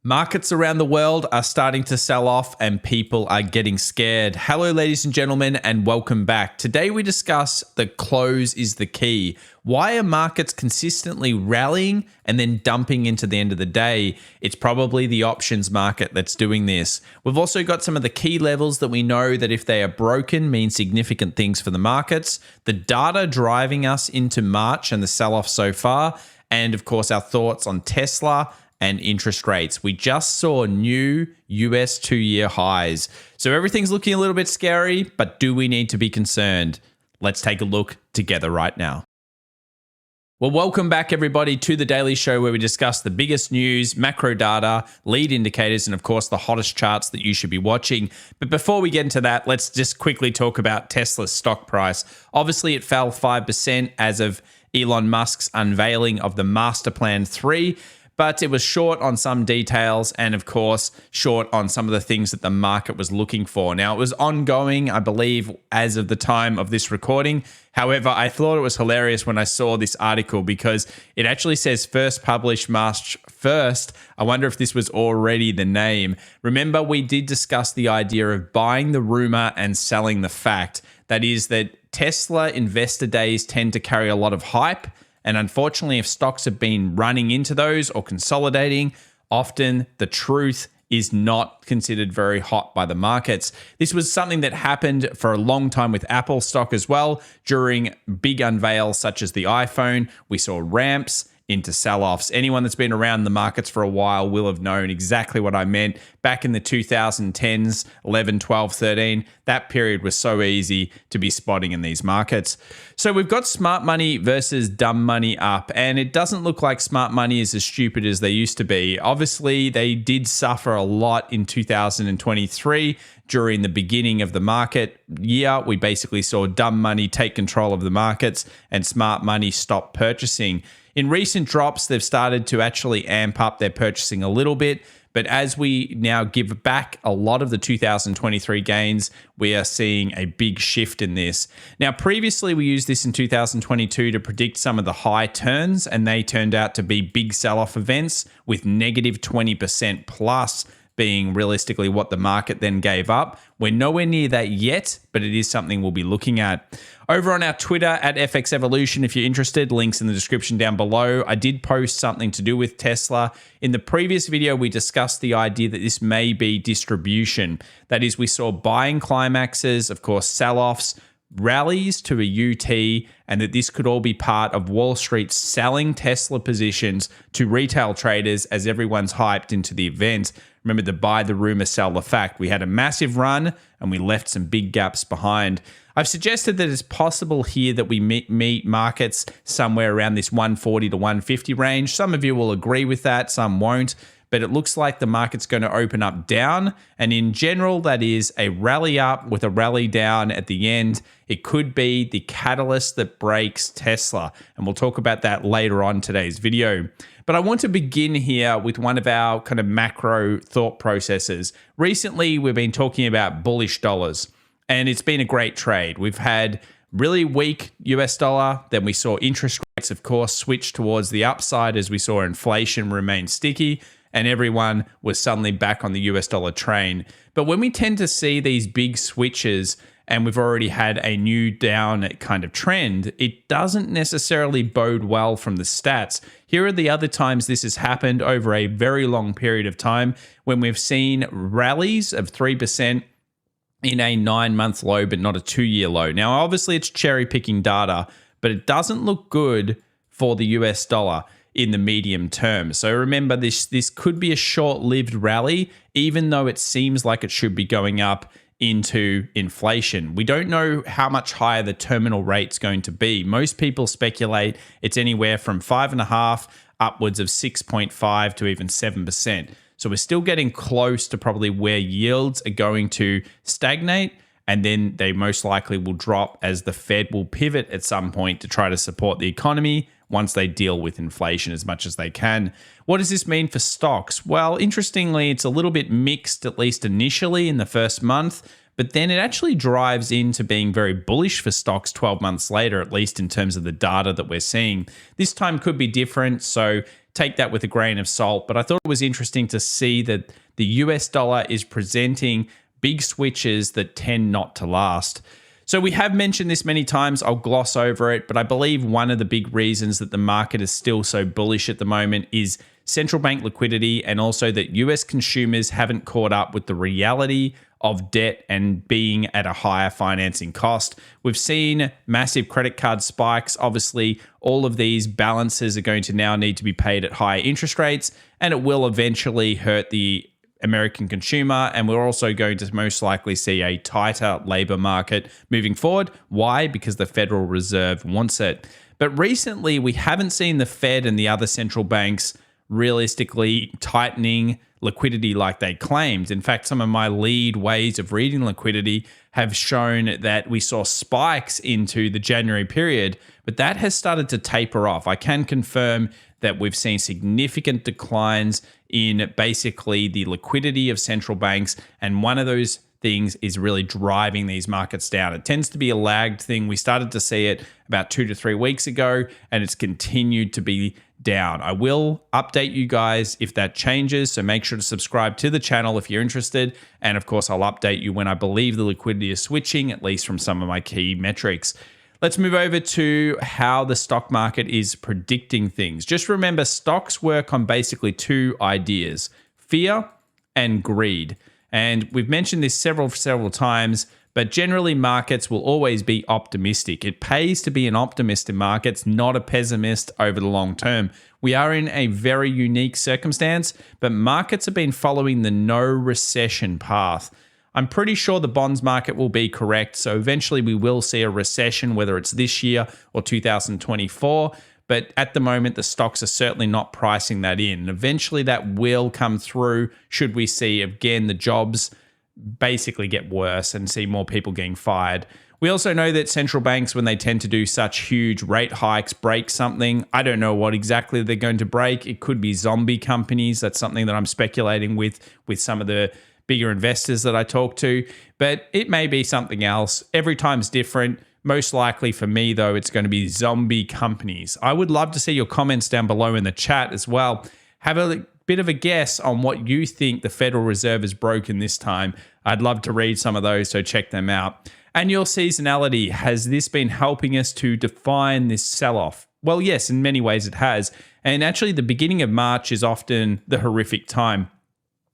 Markets around the world are starting to sell off and people are getting scared. Hello, ladies and gentlemen, and welcome back. Today we discuss the close is the key. Why are markets consistently rallying and then dumping into the end of the day? It's probably the options market that's doing this. We've also got some of the key levels that we know that if they are broken mean significant things for the markets, the data driving us into March and the sell-off so far, and of course our thoughts on Tesla and interest rates. We just saw new US 2-year highs. So everything's looking a little bit scary, but do we need to be concerned? Let's take a look together right now. Well, welcome back everybody to the Daily Show where we discuss the biggest news, macro data, lead indicators, and of course the hottest charts that you should be watching. But before we get into that, let's just quickly talk about Tesla's stock price. Obviously, it fell 5% as of Elon Musk's unveiling of the Master Plan 3. But it was short on some details and, of course, short on some of the things that the market was looking for. Now, it was ongoing, I believe, as of the time of this recording. However, I thought it was hilarious when I saw this article because it actually says first published March 1st. I wonder if this was already the name. Remember, we did discuss the idea of buying the rumor and selling the fact. That is that Tesla investor days tend to carry a lot of hype. And unfortunately, if stocks have been running into those or consolidating, often the truth is not considered very hot by the markets. This was something that happened for a long time with Apple stock as well. During big unveils such as the iPhone, we saw ramps into sell-offs. Anyone that's been around the markets for a while will have known exactly what I meant. Back in the 2010s, 11, 12, 13, that period was so easy to be spotting in these markets. So we've got smart money versus dumb money up, and it doesn't look like smart money is as stupid as they used to be. Obviously, they did suffer a lot in 2023 during the beginning of the market year. We basically saw dumb money take control of the markets and smart money stop purchasing. In recent drops, they've started to actually amp up their purchasing a little bit. But as we now give back a lot of the 2023 gains, we are seeing a big shift in this. Now, previously, we used this in 2022 to predict some of the high turns, and they turned out to be big sell-off events with negative 20% plus being realistically what the market then gave up. We're nowhere near that yet, but it is something we'll be looking at. Over on our Twitter at FX Evolution, if you're interested, links in the description down below. I did post something to do with Tesla. In the previous video, we discussed the idea that this may be distribution. That is, we saw buying climaxes, of course, sell-offs, rallies to a UT, and that this could all be part of Wall Street selling Tesla positions to retail traders as everyone's hyped into the event. Remember to buy the rumor, sell the fact. We had a massive run and we left some big gaps behind. I've suggested that it's possible here that we meet markets somewhere around this 140 to 150 range. Some of you will agree with that, some won't. But it looks like the market's going to open up down. And in general, that is a rally up with a rally down at the end. It could be the catalyst that breaks Tesla. And we'll talk about that later on today's video. But I want to begin here with one of our kind of macro thought processes. Recently, we've been talking about bullish dollars, and it's been a great trade. We've had really weak US dollar. Then we saw interest rates, of course, switch towards the upside as we saw inflation remain sticky. And everyone was suddenly back on the US dollar train. But when we tend to see these big switches and we've already had a new down kind of trend, it doesn't necessarily bode well from the stats. Here are the other times this has happened over a very long period of time when we've seen rallies of 3% in a 9-month low, but not a 2-year low. Now, obviously, it's cherry picking data, but it doesn't look good for the US dollar in the medium term. So remember, this could be a short-lived rally, even though it seems like it should be going up into inflation. We don't know how much higher the terminal rate's going to be. Most people speculate it's anywhere from 5.5 upwards of 6.5 to even 7%. So we're still getting close to probably where yields are going to stagnate, and then they most likely will drop as the Fed will pivot at some point to try to support the economy once they deal with inflation as much as they can. What does this mean for stocks? Well, interestingly, it's a little bit mixed, at least initially in the first month, but then it actually drives into being very bullish for stocks 12 months later, at least in terms of the data that we're seeing. This time could be different. So take that with a grain of salt. But I thought it was interesting to see that the US dollar is presenting big switches that tend not to last. So we have mentioned this many times. I'll gloss over it, but I believe one of the big reasons that the market is still so bullish at the moment is central bank liquidity, and also that US consumers haven't caught up with the reality of debt and being at a higher financing cost. We've seen massive credit card spikes. Obviously, all of these balances are going to now need to be paid at higher interest rates, and it will eventually hurt the American consumer, and we're also going to most likely see a tighter labor market moving forward. Why? Because the Federal Reserve wants it. But recently, we haven't seen the Fed and the other central banks realistically tightening liquidity like they claimed. In fact, some of my lead ways of reading liquidity have shown that we saw spikes into the January period, but that has started to taper off. I can confirm that we've seen significant declines in basically the liquidity of central banks, and one of those things is really driving these markets down. It tends to be a lagged thing. We started to see it about 2 to 3 weeks ago, and it's continued to be down. I will update you guys if that changes, so make sure to subscribe to the channel if you're interested. And of course, I'll update you when I believe the liquidity is switching, at least from some of my key metrics. Let's move over to how the stock market is predicting things. Just remember, stocks work on basically two ideas: fear and greed. And we've mentioned this several times, but generally markets will always be optimistic. It pays to be an optimist in markets, not a pessimist over the long term. We are in a very unique circumstance, but markets have been following the no recession path. I'm pretty sure the bonds market will be correct. So eventually we will see a recession, whether it's this year or 2024. But at the moment, the stocks are certainly not pricing that in. And eventually that will come through should we see, again, the jobs basically get worse and see more people getting fired. We also know that central banks, when they tend to do such huge rate hikes, break something. I don't know what exactly they're going to break. It could be zombie companies. That's something that I'm speculating with some of the bigger investors that I talk to. But it may be something else. Every time's different. Most likely for me, though, it's going to be zombie companies. I would love to see your comments down below in the chat as well. Have a bit of a guess on what you think the Federal Reserve has broken this time. I'd love to read some of those, so check them out. Annual seasonality, has this been helping us to define this sell-off? Well, yes, in many ways it has. And actually, the beginning of March is often the horrific time.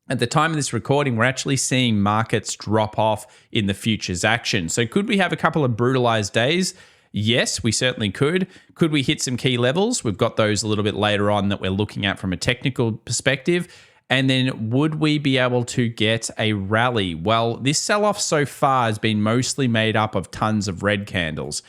At the time of this recording, we're actually seeing markets drop off in the futures action. So could we have a couple of brutalized days? Yes, we certainly could. Could we hit some key levels? We've got those a little bit later on that we're looking at from a technical perspective. And then would we be able to get a rally? Well, this sell-off so far has been mostly made up of tons of red candles.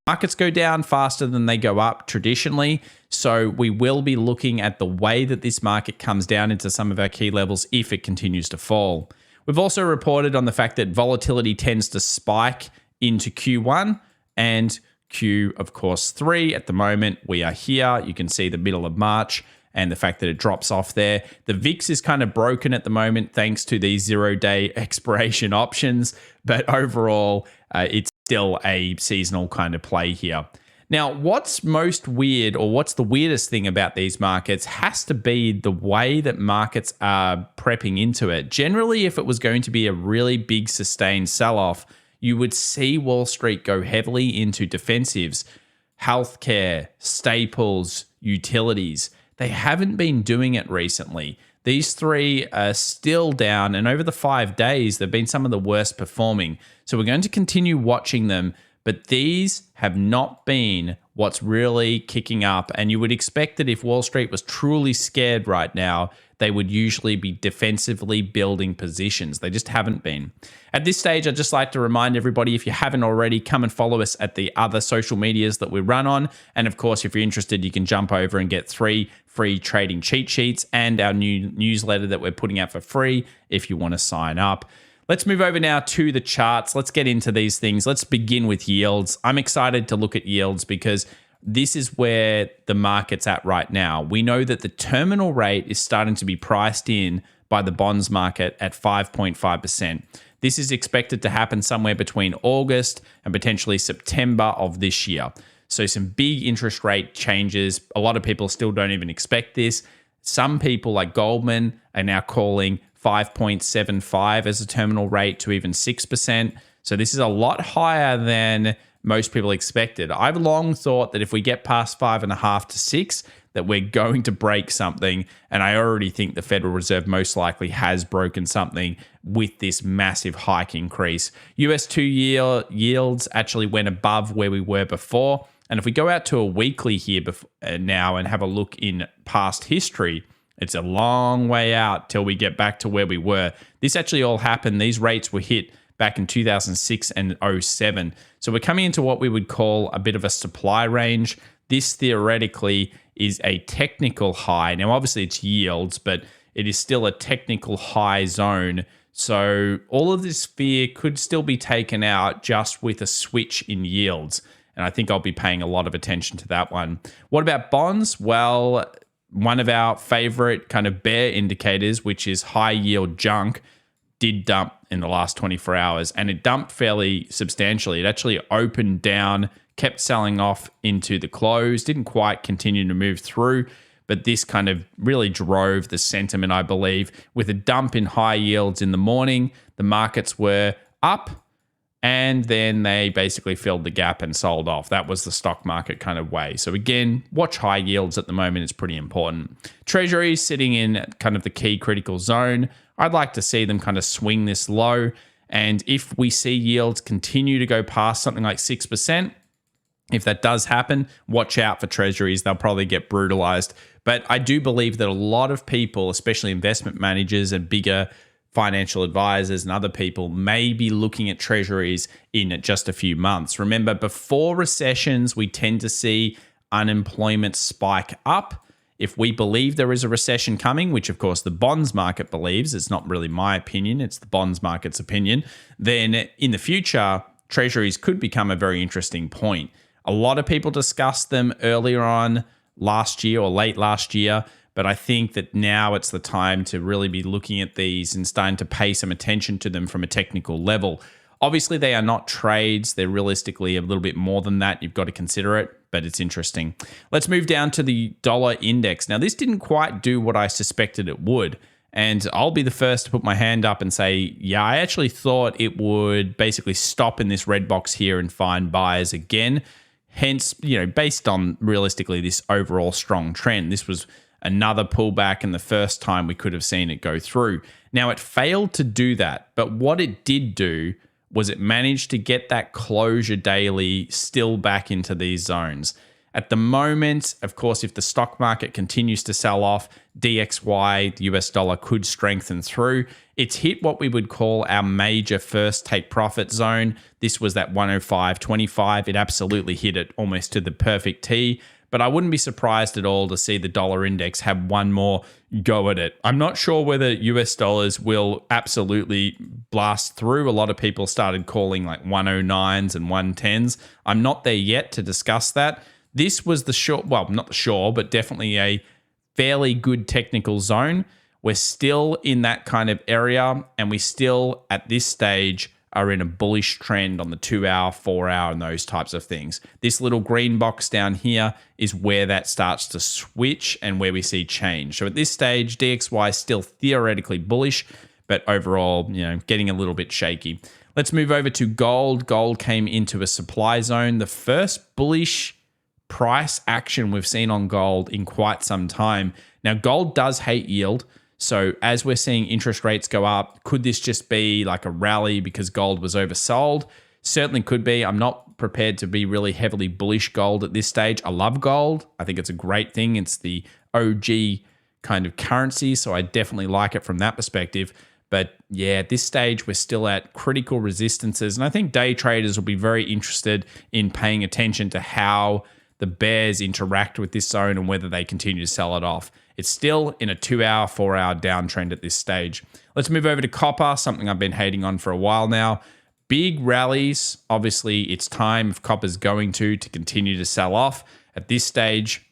Markets go down faster than they go up traditionally, so we will be looking at the way that this market comes down into some of our key levels if it continues to fall. We've also reported on the fact that volatility tends to spike into Q1 and Q, of course, 3. At the moment, we are here. You can see the middle of March and the fact that it drops off there. The VIX is kind of broken at the moment thanks to these 0-day expiration options, but overall, it's still a seasonal kind of play here. Now, what's most weird, or what's the weirdest thing about these markets, has to be the way that markets are prepping into it. Generally, if it was going to be a really big sustained sell-off, you would see Wall Street go heavily into defensives, healthcare, staples, utilities. They haven't been doing it recently. These three are still down, and over the 5 days, they've been some of the worst performing. So we're going to continue watching them, but these have not been what's really kicking up. And you would expect that if Wall Street was truly scared right now, they would usually be defensively building positions. They just haven't been. At this stage, I'd just like to remind everybody, if you haven't already, come and follow us at the other social medias that we run on. And of course, if you're interested, you can jump over and get 3 free trading cheat sheets and our new newsletter that we're putting out for free if you want to sign up. Let's move over now to the charts. Let's get into these things. Let's begin with yields. I'm excited to look at yields because this is where the market's at right now. We know that the terminal rate is starting to be priced in by the bonds market at 5.5%. This is expected to happen somewhere between August and potentially September of this year. So some big interest rate changes. A lot of people still don't even expect this. Some people like Goldman are now calling 5.75 as a terminal rate to even 6%. So this is a lot higher than most people expected. I've long thought that if we get past 5.5 to 6, that we're going to break something. And I already think the Federal Reserve most likely has broken something with this massive hike increase. US 2-year yields actually went above where we were before. And if we go out to a weekly here now and have a look in past history, it's a long way out till we get back to where we were. This actually all happened. These rates were hit back in 2006 and 07. So we're coming into what we would call a bit of a supply range. This theoretically is a technical high. Now, obviously it's yields, but it is still a technical high zone. So all of this fear could still be taken out just with a switch in yields. And I think I'll be paying a lot of attention to that one. What about bonds? Well, one of our favorite kind of bear indicators, which is high yield junk, did dump in the last 24 hours, and it dumped fairly substantially. It actually opened down, kept selling off into the close, didn't quite continue to move through, but this kind of really drove the sentiment, I believe. With a dump in high yields in the morning, the markets were up, and then they basically filled the gap and sold off. That was the stock market kind of way. So again, watch high yields at the moment. It's pretty important. Treasuries sitting in kind of the key critical zone. I'd like to see them kind of swing this low. And if we see yields continue to go past something like 6%, if that does happen, watch out for treasuries. They'll probably get brutalized. But I do believe that a lot of people, especially investment managers and bigger financial advisors and other people, may be looking at treasuries in just a few months. Remember, before recessions, we tend to see unemployment spike up. If we believe there is a recession coming, which of course the bonds market believes, it's not really my opinion, it's the bonds market's opinion, then in the future, treasuries could become a very interesting point. A lot of people discussed them earlier on last year or late last year, but I think that now it's the time to really be looking at these and starting to pay some attention to them from a technical level. Obviously, they are not trades. They're realistically a little bit more than that. You've got to consider it, but it's interesting. Let's move down to the dollar index. Now, this didn't quite do what I suspected it would. And I'll be the first to put my hand up and say, yeah, I actually thought it would basically stop in this red box here and find buyers again. Hence, based on realistically this overall strong trend, this was another pullback and the first time we could have seen it go through. Now, it failed to do that, but what it did do was it managed to get that closure daily still back into these zones. At the moment, of course, if the stock market continues to sell off, DXY, the US dollar, could strengthen through. It's hit what we would call our major first take profit zone. This was that 105.25. It absolutely hit it almost to the perfect T. But I wouldn't be surprised at all to see the dollar index have one more go at it. I'm not sure whether US dollars will absolutely blast through. A lot of people started calling like 109s and 110s. I'm not there yet to discuss that. This was the short, well, not the short, but definitely a fairly good technical zone. We're still in that kind of area, and we still, at this stage, are in a bullish trend on the 2-hour, 4-hour, and those types of things. This little green box down here is where that starts to switch and where we see change. So at this stage, DXY is still theoretically bullish, but overall, getting a little bit shaky. Let's move over to gold. Gold came into a supply zone. The first bullish price action we've seen on gold in quite some time. Now, gold does hate yield. So as we're seeing interest rates go up, could this just be like a rally because gold was oversold? Certainly could be. I'm not prepared to be really heavily bullish gold at this stage. I love gold. I think it's a great thing. It's the OG kind of currency, so I definitely like it from that perspective. But yeah, at this stage, we're still at critical resistances. And I think day traders will be very interested in paying attention to how the bears interact with this zone and whether they continue to sell it off. It's still in a 2-hour, 4-hour downtrend at this stage. Let's move over to copper, something I've been hating on for a while now. Big rallies. Obviously, it's time if copper's going to continue to sell off. At this stage,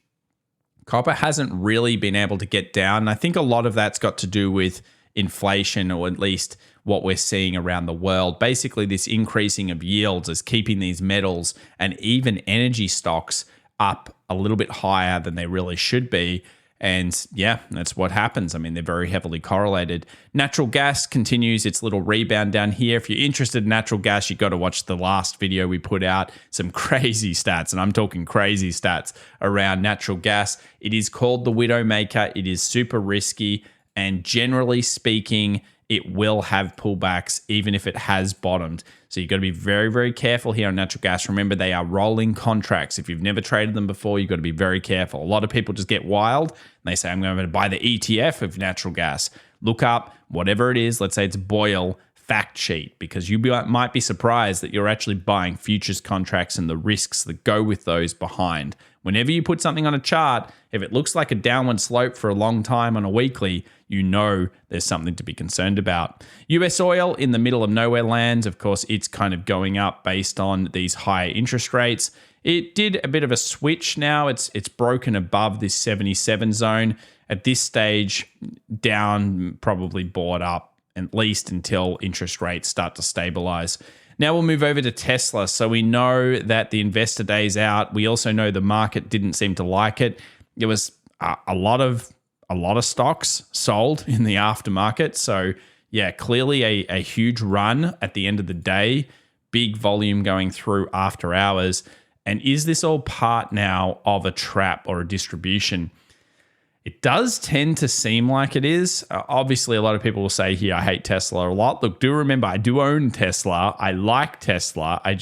copper hasn't really been able to get down. And I think a lot of that's got to do with inflation, or at least what we're seeing around the world. Basically, this increasing of yields is keeping these metals and even energy stocks up a little bit higher than they really should be. And yeah, that's what happens. I mean, they're very heavily correlated. Natural gas continues its little rebound down here. If you're interested in natural gas, you got to watch the last video we put out. Some crazy stats, and I'm talking crazy stats around natural gas. It is called the Widowmaker. It is super risky, and generally speaking, it will have pullbacks even if it has bottomed. So you've got to be very, very careful here on natural gas. Remember, they are rolling contracts. If you've never traded them before, you've got to be very careful. A lot of people just get wild and they say, I'm going to buy the ETF of natural gas. Look up whatever it is. Let's say it's Boyle fact sheet, because you might be surprised that you're actually buying futures contracts and the risks that go with those behind. Whenever you put something on a chart, if it looks like a downward slope for a long time on a weekly, you know there's something to be concerned about. US oil in the middle of nowhere land. Of course, it's kind of going up based on these higher interest rates. It did a bit of a switch now. It's broken above this 77 zone. At this stage, down, probably bought up, at least until interest rates start to stabilize. Now we'll move over to Tesla. So we know that the investor day is out. We also know the market didn't seem to like it. There was a lot of stocks sold in the aftermarket. So yeah, clearly a huge run at the end of the day, big volume going through after hours. And is this all part now of a trap or a distribution? It does tend to seem like it is. Obviously, a lot of people will say here, I hate Tesla a lot. Look, do remember, I do own Tesla. I like Tesla. I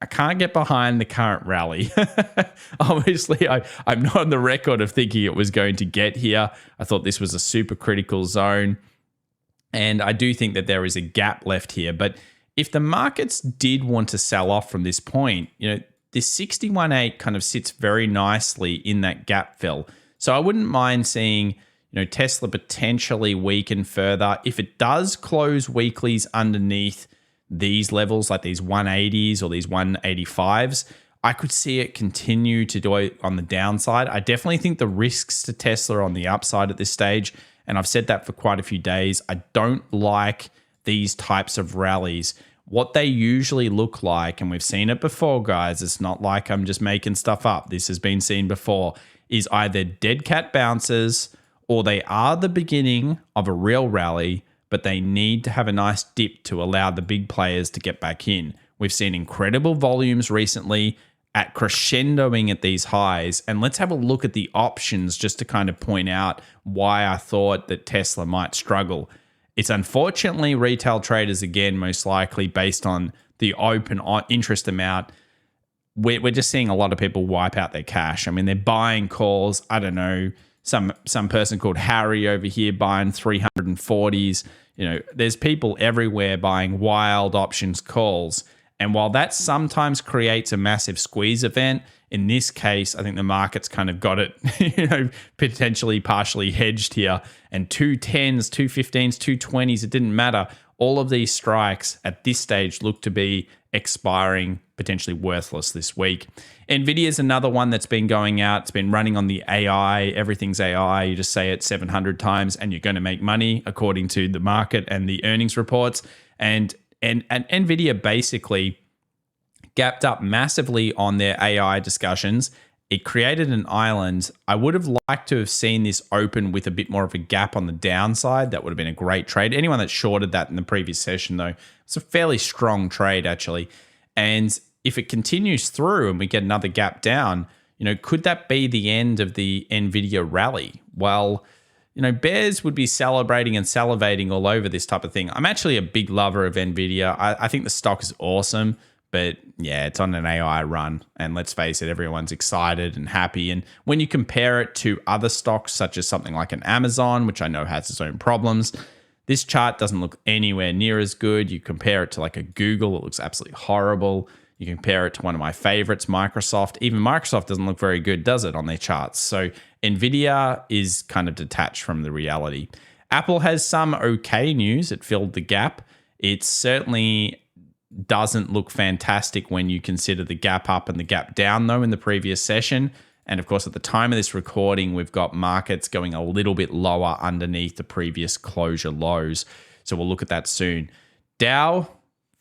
can't get behind the current rally. Obviously, I'm not on the record of thinking it was going to get here. I thought this was a super critical zone. And I do think that there is a gap left here. But if the markets did want to sell off from this point, this 61.8 kind of sits very nicely in that gap fill. So I wouldn't mind seeing, Tesla potentially weaken further. If it does close weeklies underneath these levels, like these 180s or these 185s, I could see it continue to do it on the downside. I definitely think the risks to Tesla are on the upside at this stage, and I've said that for quite a few days. I don't like these types of rallies. What they usually look like, and we've seen it before, guys, it's not like I'm just making stuff up. This has been seen before, is either dead cat bounces or they are the beginning of a real rally, but they need to have a nice dip to allow the big players to get back in. We've seen incredible volumes recently at crescendoing at these highs. And let's have a look at the options just to kind of point out why I thought that Tesla might struggle. It's unfortunately retail traders, again, most likely based on the open interest amount. We're just seeing a lot of people wipe out their cash. I mean, they're buying calls. I don't know, some person called Harry over here buying 340s. There's people everywhere buying wild options calls. And while that sometimes creates a massive squeeze event, in this case, I think the market's kind of got it, potentially partially hedged here. And 210s, 215s, 220s, it didn't matter. All of these strikes at this stage look to be expiring, potentially worthless this week. Nvidia is another one that's been going out. It's been running on the AI. Everything's AI. You just say it 700 times and you're going to make money according to the market and the earnings reports. And Nvidia basically gapped up massively on their AI discussions. It created an island. I would have liked to have seen this open with a bit more of a gap on the downside. That would have been a great trade. Anyone that shorted that in the previous session, though, it's a fairly strong trade, actually. And if it continues through and we get another gap down, could that be the end of the Nvidia rally? Well, bears would be celebrating and salivating all over this type of thing. I'm actually a big lover of Nvidia. I think the stock is awesome. But yeah, it's on an AI run. And let's face it, everyone's excited and happy. And when you compare it to other stocks, such as something like an Amazon, which I know has its own problems, this chart doesn't look anywhere near as good. You compare it to like a Google, it looks absolutely horrible. You compare it to one of my favorites, Microsoft. Even Microsoft doesn't look very good, does it, on their charts? So Nvidia is kind of detached from the reality. Apple has some okay news. It filled the gap. It certainly doesn't look fantastic when you consider the gap up and the gap down, though, in the previous session. And of course, at the time of this recording, we've got markets going a little bit lower underneath the previous closure lows. So we'll look at that soon. Dow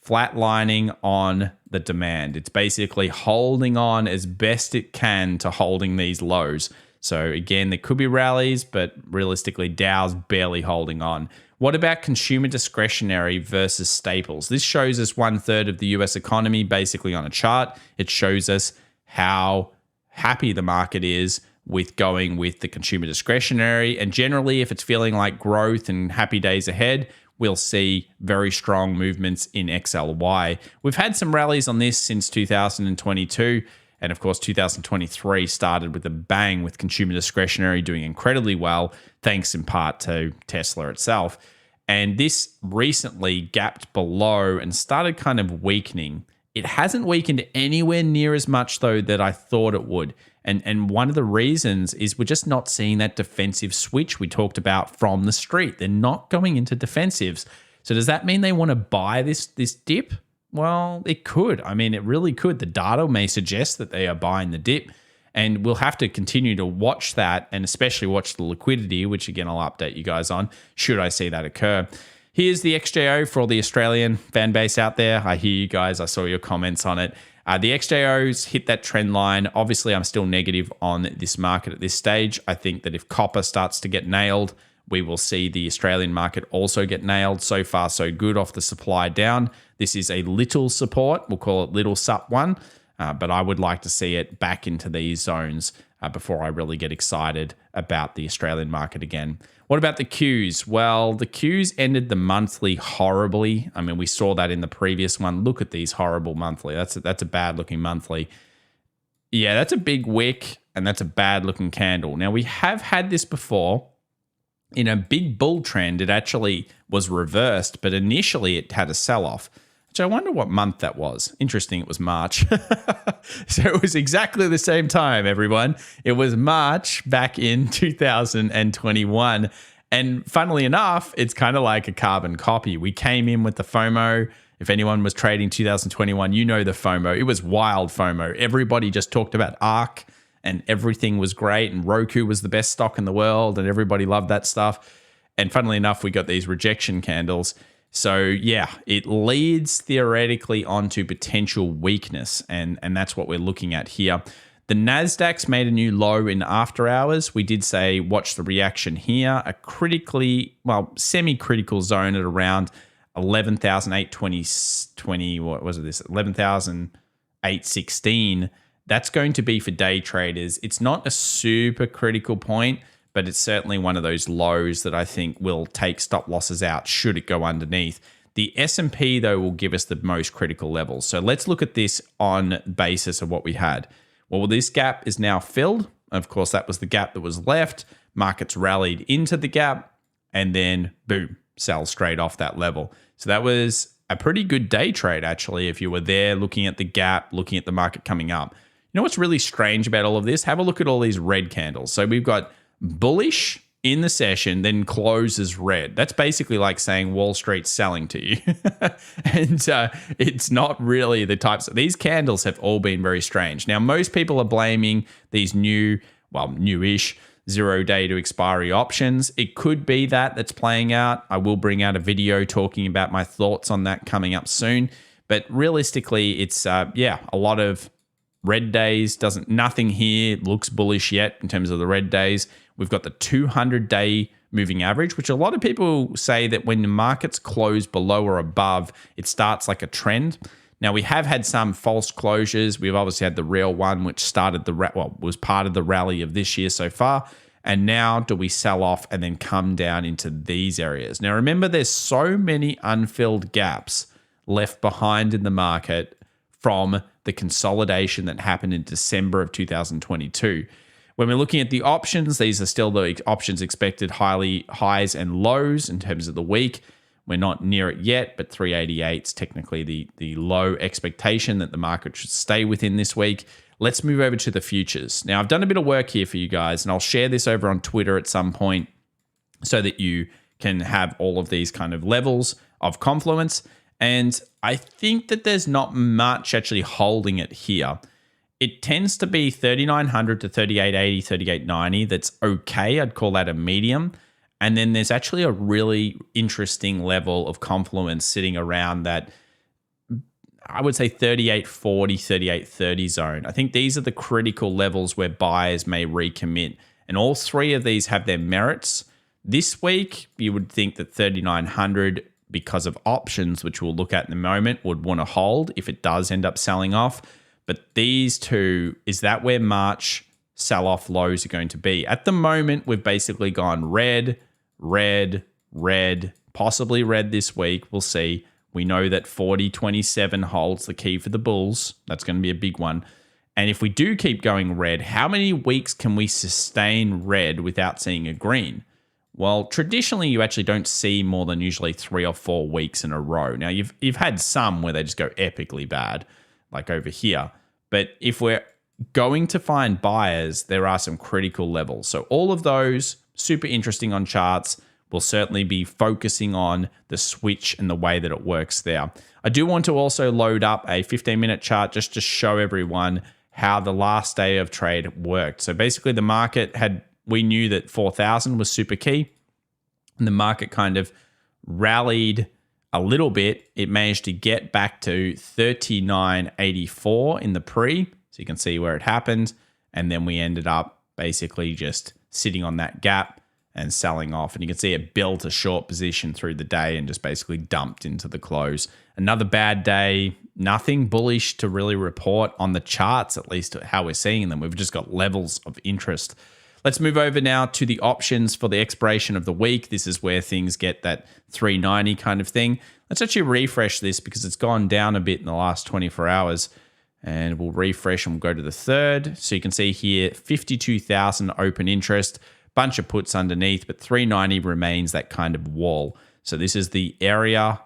flatlining on the demand. It's basically holding on as best it can to holding these lows. So again, there could be rallies, but realistically, Dow's barely holding on. What about consumer discretionary versus staples? This shows us 1/3 of the US economy basically on a chart. It shows us how happy the market is with going with the consumer discretionary. And generally, if it's feeling like growth and happy days ahead, we'll see very strong movements in XLY. We've had some rallies on this since 2022. And of course, 2023 started with a bang with consumer discretionary doing incredibly well, thanks in part to Tesla itself. And this recently gapped below and started kind of weakening. It hasn't weakened anywhere near as much, though, that I thought it would. And one of the reasons is we're just not seeing that defensive switch we talked about from the street. They're not going into defensives. So does that mean they want to buy this dip? Well, it could. I mean, it really could. The data may suggest that they are buying the dip. And we'll have to continue to watch that and especially watch the liquidity, which again, I'll update you guys on should I see that occur. Here's the XJO for all the Australian fan base out there. I hear you guys. I saw your comments on it. The XJOs hit that trend line. Obviously, I'm still negative on this market at this stage. I think that if copper starts to get nailed, we will see the Australian market also get nailed. So far, so good off the supply down. This is a little support. We'll call it little sup one. But I would like to see it back into these zones before I really get excited about the Australian market again. What about the Qs? Well, the Qs ended the monthly horribly. I mean, we saw that in the previous one. Look at these horrible monthly. That's a bad looking monthly. Yeah, that's a big wick and that's a bad looking candle. Now, we have had this before. In a big bull trend, it actually was reversed, but initially it had a sell-off. So I wonder what month that was. Interesting, it was March. So it was exactly the same time, everyone. It was March back in 2021. And funnily enough, it's kind of like a carbon copy. We came in with the FOMO. If anyone was trading 2021, you know the FOMO. It was wild FOMO. Everybody just talked about ARK and everything was great. And Roku was the best stock in the world and everybody loved that stuff. And funnily enough, we got these rejection candles. So yeah, it leads theoretically onto potential weakness, and that's what we're looking at here. The Nasdaq's made a new low in after hours. We did say watch the reaction here, a semi-critical zone at around 11,820, what was it this? 11,816. That's going to be for day traders. It's not a super critical point, but it's certainly one of those lows that I think will take stop losses out should it go underneath. The S&P, though, will give us the most critical levels. So let's look at this on basis of what we had. Well, this gap is now filled. Of course, that was the gap that was left. Markets rallied into the gap and then, boom, sell straight off that level. So that was a pretty good day trade, actually, if you were there looking at the gap, looking at the market coming up. You know what's really strange about all of this? Have a look at all these red candles. So we've got bullish in the session, then closes red. That's basically like saying Wall Street's selling to you. And it's not really the types of, these candles have all been very strange. Now, most people are blaming these newish 0 day to expiry options. It could be that's playing out. I will bring out a video talking about my thoughts on that coming up soon. But realistically, it's, a lot of red days. Nothing here looks bullish yet in terms of the red days. We've got the 200-day moving average, which a lot of people say that when the markets close below or above, it starts like a trend. Now, we have had some false closures. We've obviously had the real one, which started was part of the rally of this year so far. And now do we sell off and then come down into these areas? Now, remember, there's so many unfilled gaps left behind in the market from the consolidation that happened in December of 2022. When we're looking at the options, these are still the options expected highs and lows in terms of the week. We're not near it yet, but 388 is technically the low expectation that the market should stay within this week. Let's move over to the futures. Now, I've done a bit of work here for you guys, and I'll share this over on Twitter at some point so that you can have all of these kind of levels of confluence. And I think that there's not much actually holding it here. It tends to be 3,900 to 3,880, 3,890. That's okay. I'd call that a medium. And then there's actually a really interesting level of confluence sitting around that, I would say 38.40, 38.30 zone. I think these are the critical levels where buyers may recommit. And all three of these have their merits. This week, you would think that 3,900, because of options, which we'll look at in a moment, would want to hold if it does end up selling off. But these two, is that where March sell-off lows are going to be? At the moment, we've basically gone red, red, red, possibly red this week. We'll see. We know that 40.27 holds the key for the bulls. That's going to be a big one. And if we do keep going red, how many weeks can we sustain red without seeing a green? Well, traditionally, you actually don't see more than usually 3 or 4 weeks in a row. Now, you've had some where they just go epically bad, like over here. But if we're going to find buyers, there are some critical levels. So all of those, super interesting on charts. We'll certainly be focusing on the switch and the way that it works there. I do want to also load up a 15-minute chart just to show everyone how the last day of trade worked. So basically the market we knew that 4,000 was super key, and the market kind of rallied a little bit. It managed to get back to 39.84 in the pre, so you can see where it happened, and then we ended up basically just sitting on that gap and selling off. And you can see it built a short position through the day and just basically dumped into the close. Another bad day, nothing bullish to really report on the charts, at least how we're seeing them. We've just got levels of interest. Let's move over now to the options for the expiration of the week. This is where things get that 390 kind of thing. Let's actually refresh this because it's gone down a bit in the last 24 hours. And we'll refresh and we'll go to the third. So you can see here, 52,000 open interest. Bunch of puts underneath, but 390 remains that kind of wall. So this is the area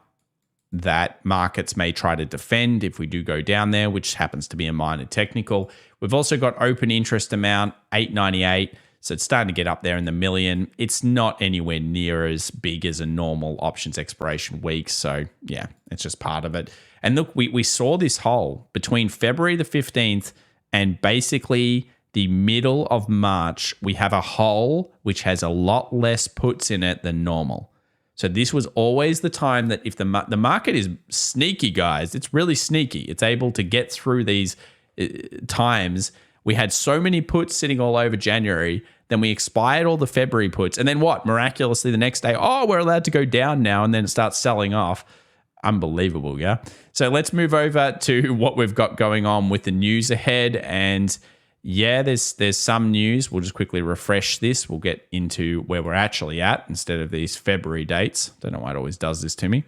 that markets may try to defend if we do go down there, which happens to be a minor technical. We've also got open interest amount, 898. So it's starting to get up there in the million. It's not anywhere near as big as a normal options expiration week. So yeah, it's just part of it. And look, we saw this hole between February the 15th and basically the middle of March. We have a hole which has a lot less puts in it than normal. So this was always the time that if the market is sneaky, guys, it's really sneaky. It's able to get through these times. We had so many puts sitting all over January. Then we expired all the February puts. And then what? Miraculously, the next day, we're allowed to go down now. And then it starts selling off. Unbelievable, yeah? So let's move over to what we've got going on with the news ahead. And yeah, there's some news. We'll just quickly refresh this. We'll get into where we're actually at instead of these February dates. Don't know why it always does this to me.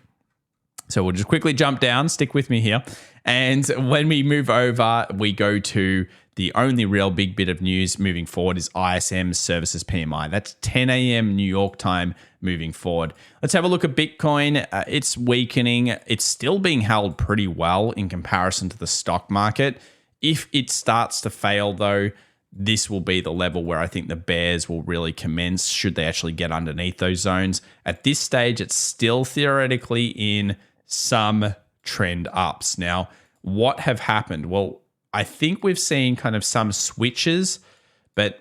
So we'll just quickly jump down. Stick with me here. And when we move over, we go to the only real big bit of news moving forward is ISM Services PMI. That's 10 a.m. New York time moving forward. Let's have a look at Bitcoin. It's weakening. It's still being held pretty well in comparison to the stock market. If it starts to fail, though, this will be the level where I think the bears will really commence should they actually get underneath those zones. At this stage, it's still theoretically in some trend ups. Now, what have happened? Well, I think we've seen kind of some switches, but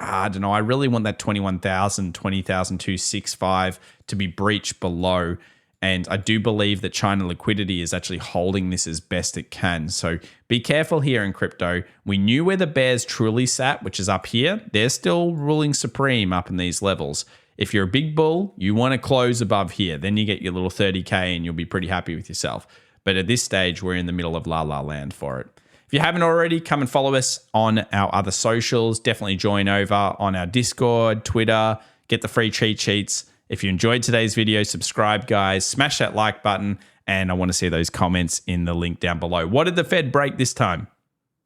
I don't know. I really want that 21,000, 20,265 to be breached below. And I do believe that China Liquidity is actually holding this as best it can. So be careful here in crypto. We knew where the bears truly sat, which is up here. They're still ruling supreme up in these levels. If you're a big bull, you want to close above here. Then you get your little 30K and you'll be pretty happy with yourself. But at this stage, we're in the middle of la land for it. If you haven't already, come and follow us on our other socials. Definitely join over on our Discord, Twitter, get the free cheat sheets. If you enjoyed today's video, subscribe, guys. Smash that like button. And I want to see those comments in the link down below. What did the Fed break this time?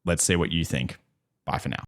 Let's see what you think. Bye for now.